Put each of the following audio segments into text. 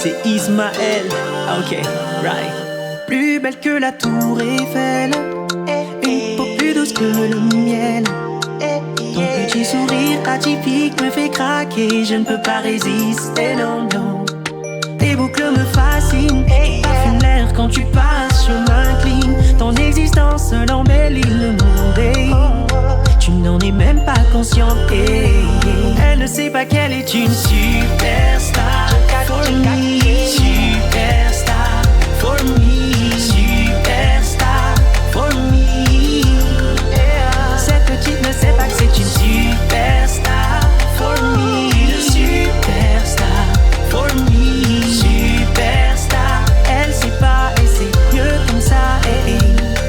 c'est Ismaël. Ok, right. Plus belle que la tour Eiffel, une peau plus douce que le miel. Ton petit sourire atypique me fait craquer, je ne peux pas résister, non, non. Tes boucles me fascinent, parfument l'air quand tu passes, je m'incline. Ton existence l'embellit le monde et tu n'en es même pas consciente. Elle ne sait pas qu'elle est une superstar for me, superstar for me, superstar for me. Cette petite ne sait pas que c'est une superstar for me, superstar for me, superstar. Elle sait pas et c'est mieux comme ça.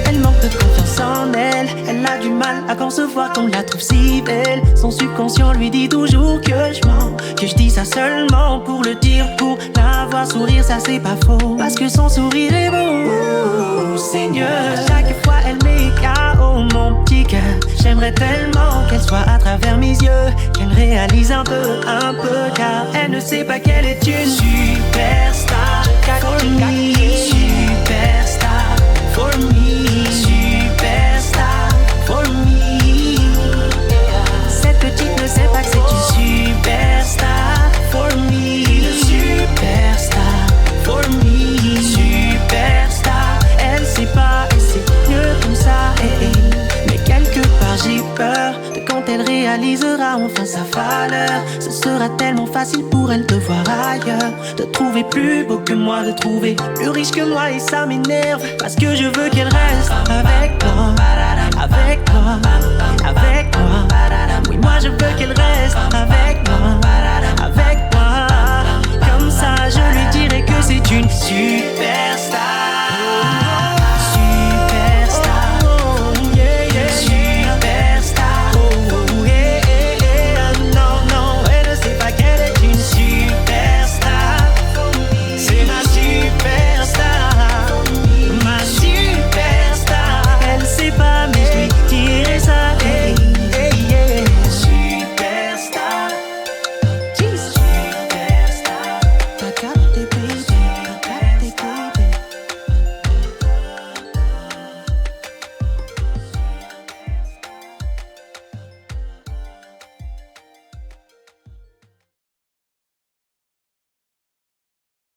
Elle manque de confiance en elle. Elle a du mal à concevoir qu'on la trouve si belle. Son subconscient lui dit toujours que je mens, que je dis ça seulement pour le dire, pour la voir sourire, ça c'est pas faux. Parce que son sourire est beau, Seigneur. Chaque fois elle met KO mon petit cœur. J'aimerais tellement qu'elle soit à travers mes yeux, qu'elle réalise un peu, car elle ne sait pas qu'elle est une superstar for me, superstar for me, superstar for me. Cette petite ne sait pas que c'est une superstar for me, superstar for me, superstar. Elle sait pas et c'est mieux comme ça. Mais quelque part j'ai peur de quand elle réalisera enfin sa valeur. Ce sera tellement facile pour elle de voir ailleurs, de trouver plus beau que moi, de trouver plus riche que moi. Et ça m'énerve parce que je veux qu'elle reste avec moi, avec moi, avec moi.